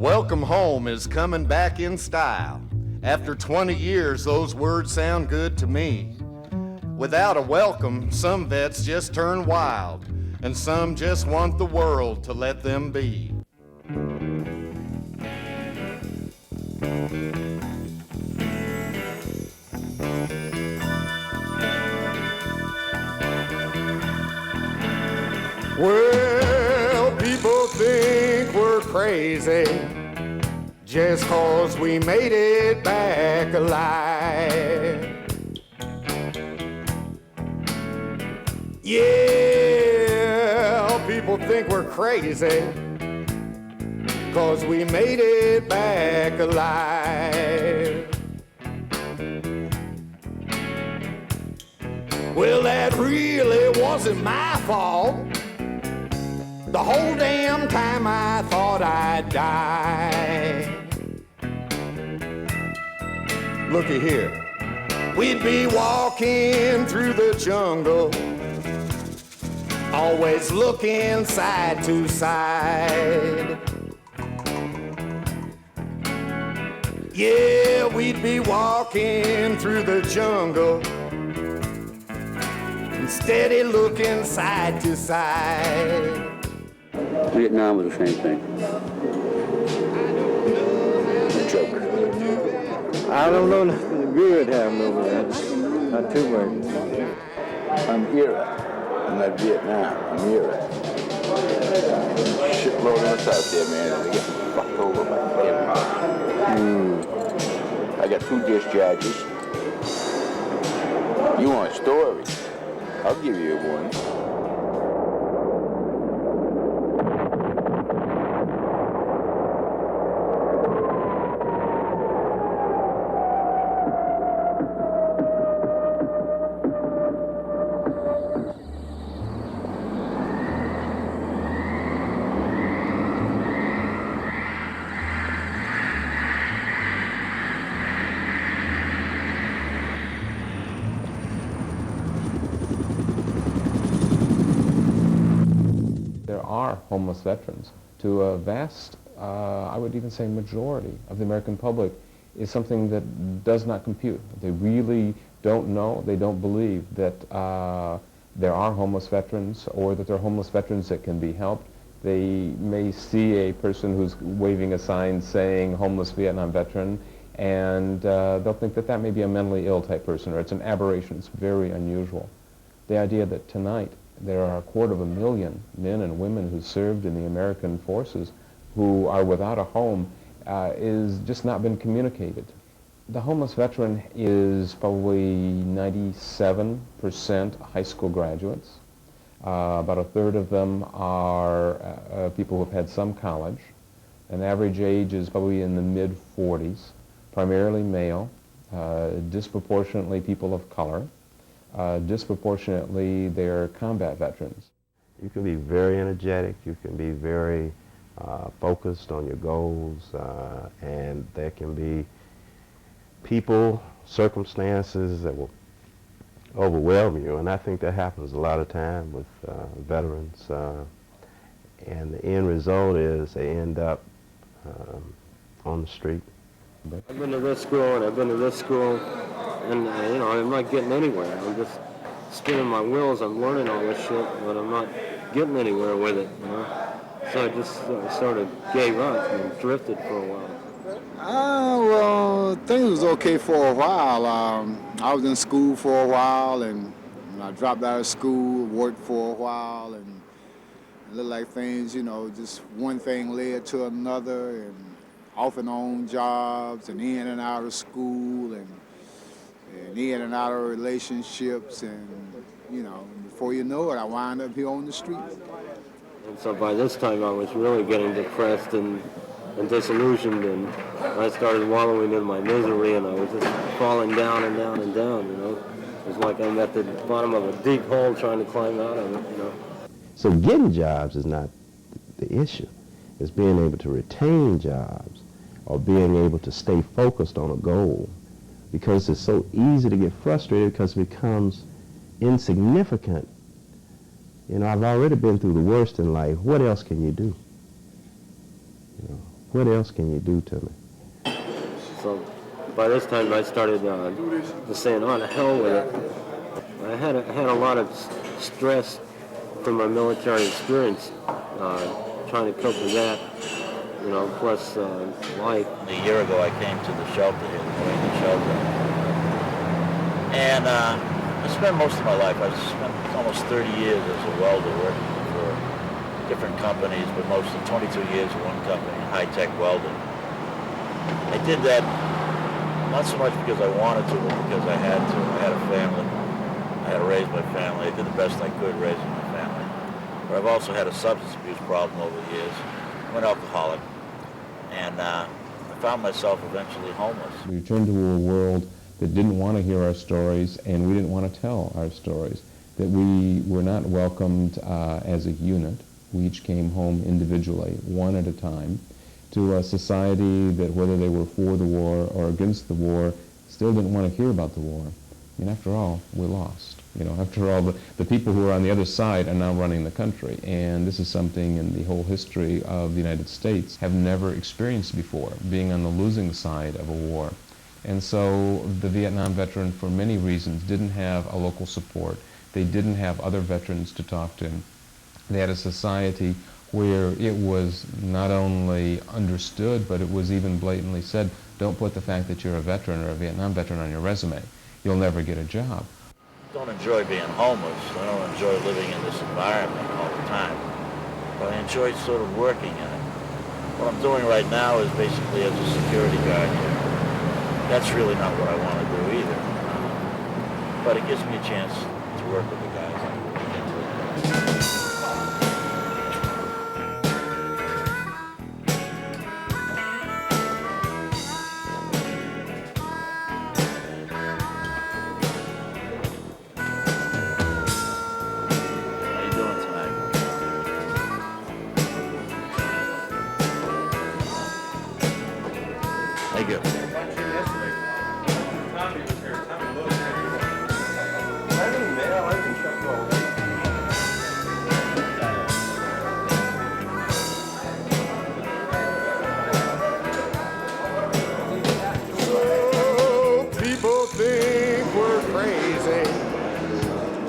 Welcome home is coming back in style. After 20 years, those words sound good to me. Without a welcome, some vets just turn wild, and some just want the world to let them be. Well, people think we're crazy just 'cause we made it back alive. Yeah, people think we're crazy 'cause we made it back alive. Well, that really wasn't my fault. The whole damn time I thought I'd die. Looky here. We'd be walking through the jungle, always looking side to side. Yeah, we'd be walking through the jungle, steady looking side to side. Vietnam was the same thing. A joke. I don't know nothing good happened over there. Not too much. I'm era. I'm not Vietnam. I'm era. Shitload of us out there, man. They get fucked over by everybody. I got 2 discharges. You want a story? I'll give you one. Homeless veterans. To a vast, I would even say majority of the American public, is something that does not compute. They really don't know, they don't believe that there are homeless veterans or that there are homeless veterans that can be helped. They may see a person who's waving a sign saying homeless Vietnam veteran, and they'll think that that may be a mentally ill type person, or it's an aberration. It's very unusual. The idea that tonight there are 250,000 men and women who served in the American forces who are without a home is just not been communicated. The homeless veteran is probably 97% high school graduates. About a third of them are people who have had some college. An average age is probably in the mid-40s, primarily male, disproportionately people of color. Disproportionately, they're combat veterans. You can be very energetic, you can be very focused on your goals, and there can be people, circumstances that will overwhelm you, and I think that happens a lot of time with veterans, and the end result is they end up on the street. I've been to this school and I've been to this school, and you know, I'm not getting anywhere. I'm just spinning my wheels. I'm learning all this shit, but I'm not getting anywhere with it, you know. So I just sort of gave up and drifted for a while. Well, things was okay for a while. I was in school for a while, and I dropped out of school, worked for a while, and it looked like things, you know, just one thing led to another, and off and on jobs, and in and out of school, and in and out of relationships, and, you know, before you know it, I wound up here on the street. And so by this time, I was really getting depressed and disillusioned, and I started wallowing in my misery, and I was just falling down and down and down, you know. It was like I'm at the bottom of a deep hole trying to climb out of it, you know. So getting jobs is not the issue. It's being able to retain jobs or being able to stay focused on a goal, because it's so easy to get frustrated because it becomes insignificant. You know, I've already been through the worst in life. What else can you do? You know, What else can you do to me? So by this time I started just saying, oh, to hell with it. I had a lot of stress from my military experience, trying to cope with that, you know, plus life. A year ago I came to the shelter here, the Marine shelter. And I spent most of my life, I spent almost 30 years as a welder working for different companies, but mostly 22 years in one company, high-tech welding. I did that not so much because I wanted to, but because I had to. I had a family. I had to raise my family. I did the best I could raising my family. But I've also had a substance abuse problem over the years. I'm an alcoholic. And I found myself eventually homeless. We returned to a world that didn't want to hear our stories, and we didn't want to tell our stories, that we were not welcomed as a unit. We each came home individually, one at a time, to a society that, whether they were for the war or against the war, still didn't want to hear about the war. I mean, after all, we lost. You know, after all, the people who are on the other side are now running the country, and this is something in the whole history of the United States have never experienced before, being on the losing side of a war. And so the Vietnam veteran, for many reasons, didn't have a local support. They didn't have other veterans to talk to. They had a society where it was not only understood, but it was even blatantly said, don't put the fact that you're a veteran or a Vietnam veteran on your resume. You'll never get a job. I don't enjoy being homeless. I don't enjoy living in this environment all the time. But I enjoy sort of working in it. What I'm doing right now is basically as a security guard here. That's really not what I want to do either. But it gives me a chance to work with the guys.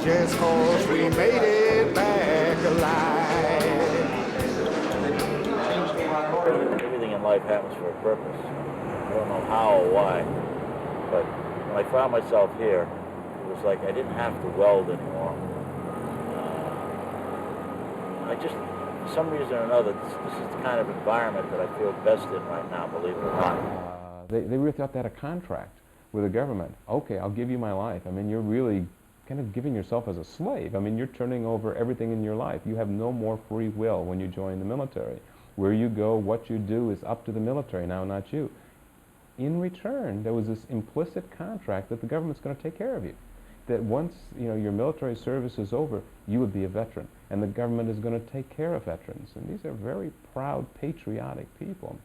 Just 'cause we made it back alive. Everything in life happens for a purpose. I don't know how or why, but when I found myself here, it was like I didn't have to weld anymore. I just, for some reason or another, this is the kind of environment that I feel best in right now, believe it or not. They really thought they had a contract with the government. Okay, I'll give you my life. I mean, you're really kind of giving yourself as a slave. I mean, you're turning over everything in your life. You have no more free will when you join the military. Where you go, what you do is up to the military now, not you. In return, there was this implicit contract that the government's going to take care of you. That once, you know, your military service is over, you would be a veteran, and the government is going to take care of veterans. And these are very proud, patriotic people.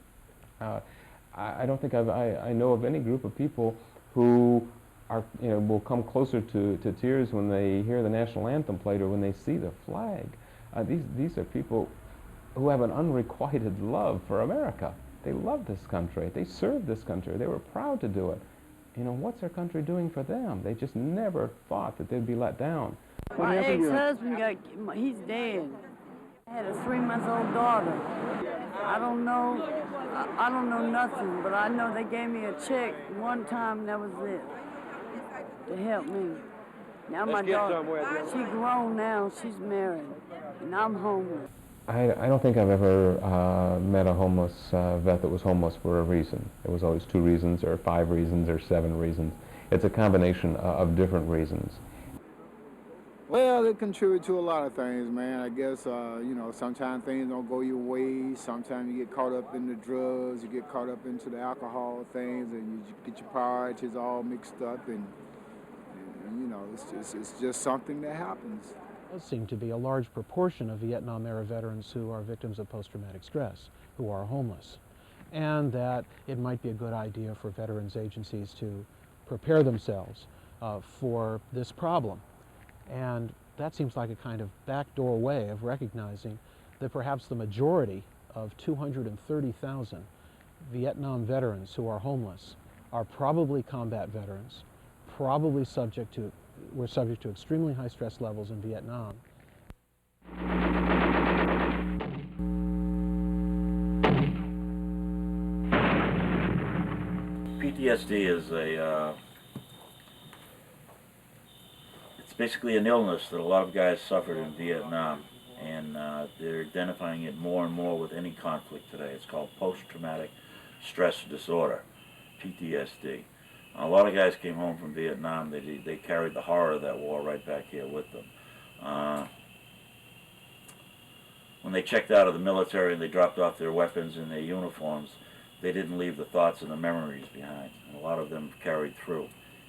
I don't think I know of any group of people who are, you know, will come closer to tears when they hear the national anthem played or when they see the flag. These are people who have an unrequited love for America. They love this country. They served this country. They were proud to do it. You know, what's our country doing for them? They just never thought that they'd be let down. My ex-husband he's dead. I had a 3-month-old daughter. I don't know nothing, but I know they gave me a check one time, and that was it, to help me. Now my daughter, she's grown now, she's married, and I'm homeless. I don't think I've ever met a homeless vet that was homeless for a reason. It was always 2 reasons, or 5 reasons, or 7 reasons. It's a combination of different reasons. Well, it contributes to a lot of things, man. I guess, you know, sometimes things don't go your way. Sometimes you get caught up in the drugs, you get caught up into the alcohol things, and you get your priorities all mixed up, and you know, it's just something that happens. There does seem to be a large proportion of Vietnam-era veterans who are victims of post-traumatic stress, who are homeless, and that it might be a good idea for veterans agencies to prepare themselves for this problem. And that seems like a kind of backdoor way of recognizing that perhaps the majority of 230,000 Vietnam veterans who are homeless are probably combat veterans, probably were subject to extremely high stress levels in Vietnam. PTSD is it's basically an illness that a lot of guys suffered in Vietnam, and they're identifying it more and more with any conflict today. It's called post-traumatic stress disorder, PTSD. A lot of guys came home from Vietnam, they carried the horror of that war right back here with them. When they checked out of the military and they dropped off their weapons and their uniforms, they didn't leave the thoughts and the memories behind. And a lot of them carried through.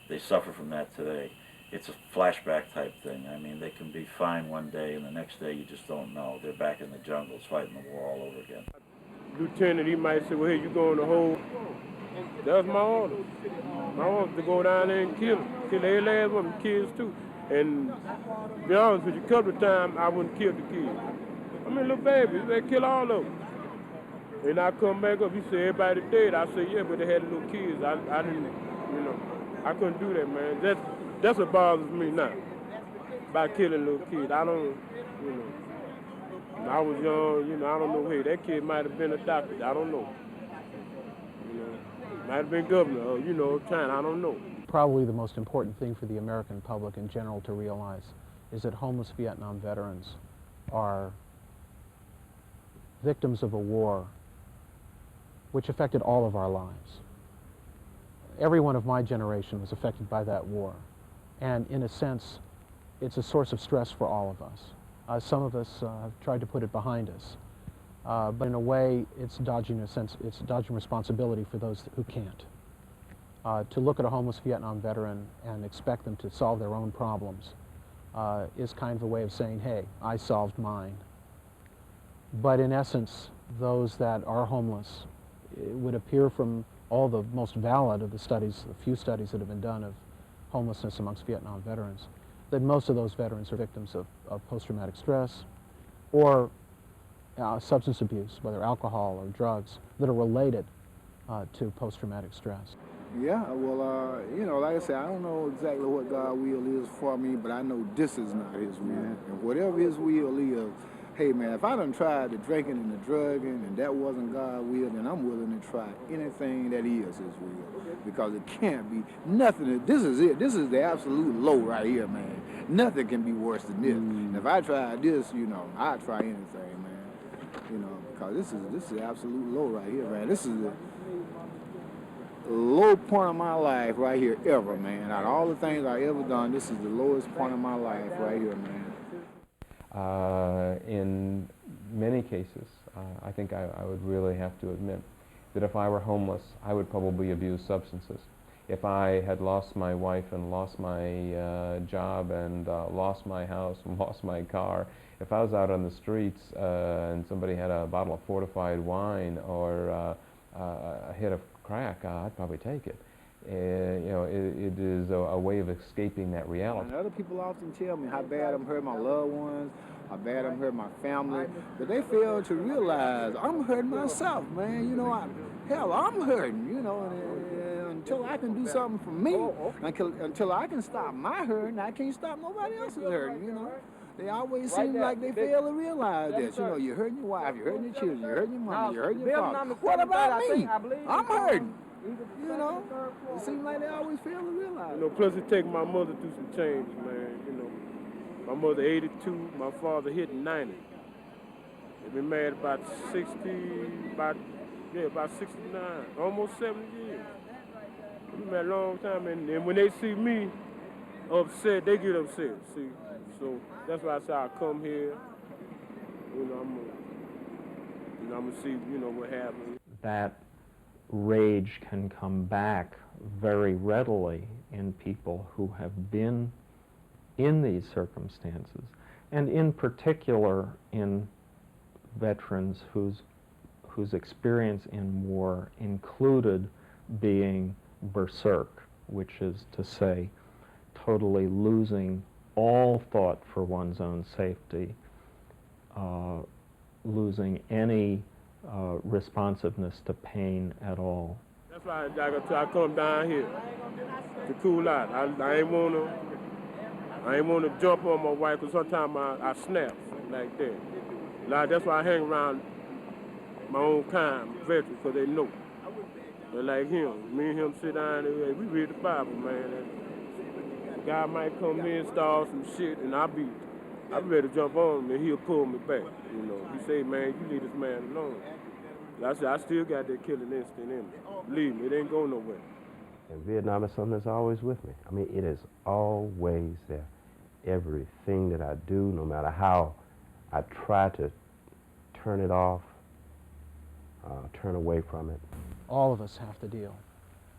They suffer from that today. It's a flashback type thing. I mean, they can be fine one day and the next day you just don't know. They're back in the jungles fighting the war all over again. Lieutenant, he might say, well, hey, you going to hold. That's my order. My order to go down there and kill every last one of the kids too. And to be honest with you, a couple of times I wouldn't kill the kids. I mean, little babies, they kill all of them. And I come back up, he said, everybody dead. I said, yeah, but they had little kids. I didn't, you know, I couldn't do that, man. That's what bothers me now, by killing little kids. I don't, you know, when I was young, you know, I don't know, hey, that kid might have been adopted. I don't know. You know, might have been governor, or, you know, China, I don't know. Probably the most important thing for the American public in general to realize is that homeless Vietnam veterans are victims of a war which affected all of our lives. Everyone of my generation was affected by that war. And in a sense, it's a source of stress for all of us. Some of us have tried to put it behind us. But in a way, it's dodging responsibility for those who can't. To look at a homeless Vietnam veteran and expect them to solve their own problems is kind of a way of saying, hey, I solved mine. But in essence, those that are homeless, it would appear from all the most valid of the studies, the few studies that have been done of homelessness amongst Vietnam veterans, that most of those veterans are victims of post-traumatic stress or substance abuse, whether alcohol or drugs, that are related to post-traumatic stress. Yeah, well, you know, like I said, I don't know exactly what God's will is for me, but I know this is not His will. And whatever His will is, hey, man, if I done tried the drinking and the drugging and that wasn't God's will, then I'm willing to try anything that is His will. Because it can't be nothing. This is it. This is the absolute low right here, man. Nothing can be worse than this. And if I tried this, you know, I'd try anything, man. You know, because this is the absolute low right here, man. This is the low point of my life right here ever, man. Out of all the things I've ever done, this is the lowest point of my life right here, man. In many cases, I think I would really have to admit that if I were homeless, I would probably abuse substances. If I had lost my wife and lost my job and lost my house and lost my car, if I was out on the streets and somebody had a bottle of fortified wine or a hit of crack, I'd probably take it. You know, it is a way of escaping that reality. And other people often tell me how bad I'm hurting my loved ones, how bad I'm hurting my family, but they fail to realize I'm hurting myself, man. You know, I'm hurting, you know, and until I can do something for me, until I can stop my hurting, I can't stop nobody else's hurting, you know. They always seem like they fail to realize that. You know, you're hurting your wife, you're hurting your children, you're hurting your mom, you're hurting your father. What about me? I'm hurting. You know, it seems like they always fail to realize. You know, plus it takes my mother through some changes, man. You know, my mother 82, my father hitting 90. They've been married about 69, almost 70 years. They've been married a long time, and when they see me upset, they get upset. See, so that's why I say I come here. You know, I'm gonna see, you know, what happens. That rage can come back very readily in people who have been in these circumstances, and in particular in veterans whose experience in war included being berserk, which is to say totally losing all thought for one's own safety, losing any responsiveness to pain at all. That's why I come down here to cool out. I ain't wanna jump on my wife, because sometimes I snap like that. Like, that's why I hang around my own kind, veterans, because they know. They're like him. Me and him sit down and we read the Bible, man. The guy might come here and start some shit, and I'll be ready to jump on him, and he'll pull me back. You know, he say, man, you leave this man alone. I said, I still got that killing instinct in me. Believe me, it ain't going nowhere. And Vietnam is something that's always with me. I mean, it is always there. Everything that I do, no matter how I try to turn it off, turn away from it. All of us have to deal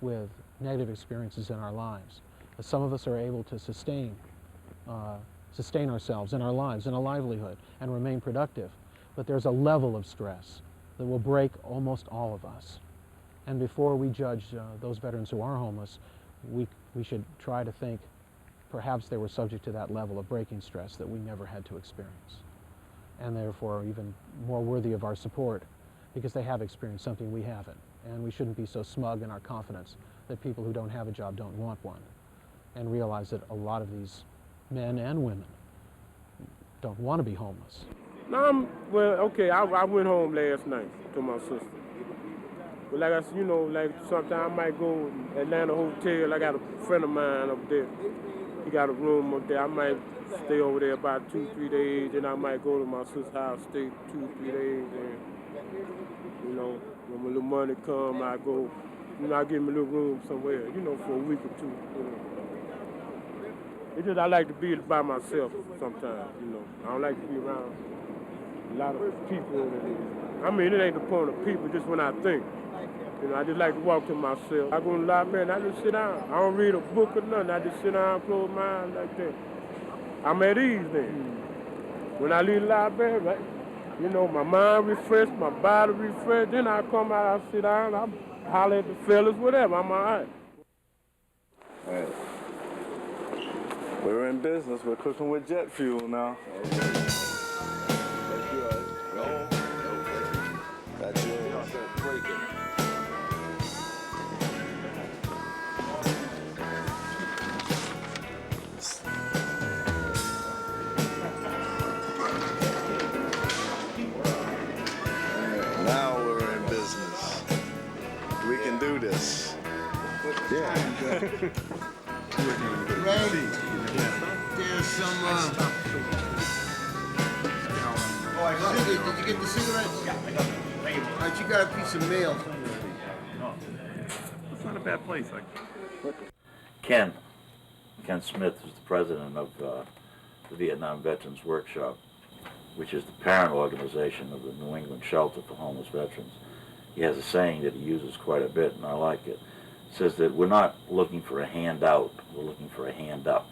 with negative experiences in our lives. Some of us are able to sustain ourselves in our lives, in a livelihood, and remain productive. But there's a level of stress that will break almost all of us. And before we judge those veterans who are homeless, we should try to think perhaps they were subject to that level of breaking stress that we never had to experience, and therefore are even more worthy of our support because they have experienced something we haven't. And we shouldn't be so smug in our confidence that people who don't have a job don't want one, and realize that a lot of these men and women don't want to be homeless. No, well, okay, I went home last night to my sister. But like I said, you know, like sometimes I might go to Atlanta Hotel. I got a friend of mine up there. He got a room up there. I might stay over there about 2-3 days, and I might go to my sister's house, stay 2-3 days, and, you know, when my little money come, I go, you know, I get me a little room somewhere, you know, for a week or two, you know. It's just I like to be by myself sometimes, you know. I don't like to be around a lot of people. I mean, it ain't the point of people, just when I think. You know, I just like to walk to myself. I go in the library and I just sit down. I don't read a book or nothing. I just sit down, close my eyes like that. I'm at ease then. When I leave the library, right, you know, my mind refreshed, my body refreshed. Then I come out, I sit down, I holler at the fellas, whatever. I'm all right. All right. We're in business. We're cooking with jet fuel now. That's yours. Now we're in business. We can do this. Yeah. Ready? There's some, did you get the cigarettes? Yeah, I got them. Thank you. All right, you got a piece of mail. It's not a bad place. Ken Smith is the president of the Vietnam Veterans Workshop, which is the parent organization of the New England Shelter for Homeless Veterans. He has a saying that he uses quite a bit, and I like it. It says that we're not looking for a handout, we're looking for a hand up.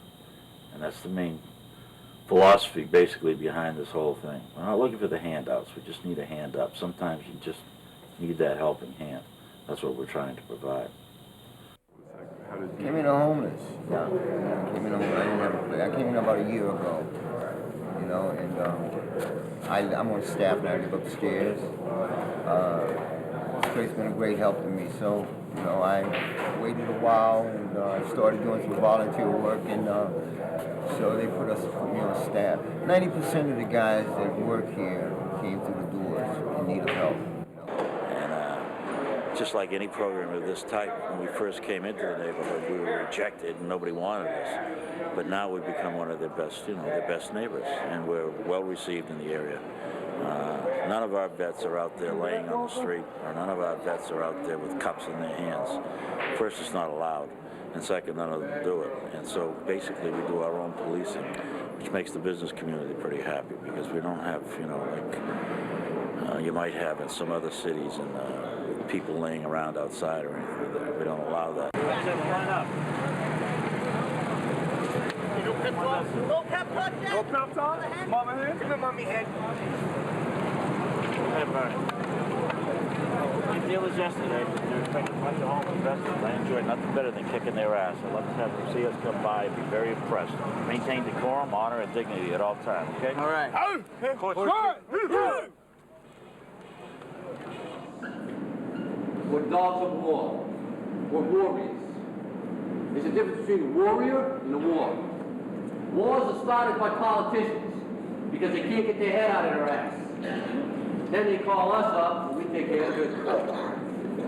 And that's the main philosophy basically behind this whole thing. We're not looking for the handouts, we just need a hand up. Sometimes you just need that helping hand. That's what we're trying to provide. Came in homeless. Yeah. Came in homeless. I didn't have a place. I came in about a year ago. You know, and I'm on staff now. I live upstairs. This place has been a great help to me. So, you know, I waited a while and started doing some volunteer work, and so they put me on staff. 90% of the guys that work here came through the doors in need of help. Just like any program of this type, when we first came into the neighborhood, we were rejected and nobody wanted us. But now we've become one of their best, their best neighbors, and we're well received in the area. None of our vets are out there laying on the street, or none of our vets are out there with cups in their hands. First, it's not allowed, and second, none of them do it. And so basically we do our own policing, which makes the business community pretty happy, because we don't have, like you might have in some other cities, and people laying around outside or anything like that. We don't allow that. No pep talk yet? No pep talk? Mama head? Come here, mommy head. Hey, Marc. The deal is yesterday. They're expecting a bunch of homeless veterans. I enjoy nothing better than kicking their ass. I love to have them see us come by and be very impressed. Maintain decorum, honor, and dignity at all times, okay? All right. We're dogs of war. We're warriors. There's a difference between a warrior and a war. Wars are started by politicians because they can't get their head out of their ass. Then they call us up and we take care of business.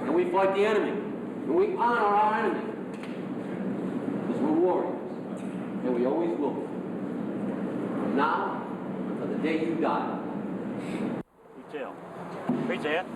And we fight the enemy. And we honor our enemy. Because we're warriors. And we always will be. From now until the day you die. Detail. Raise your hand.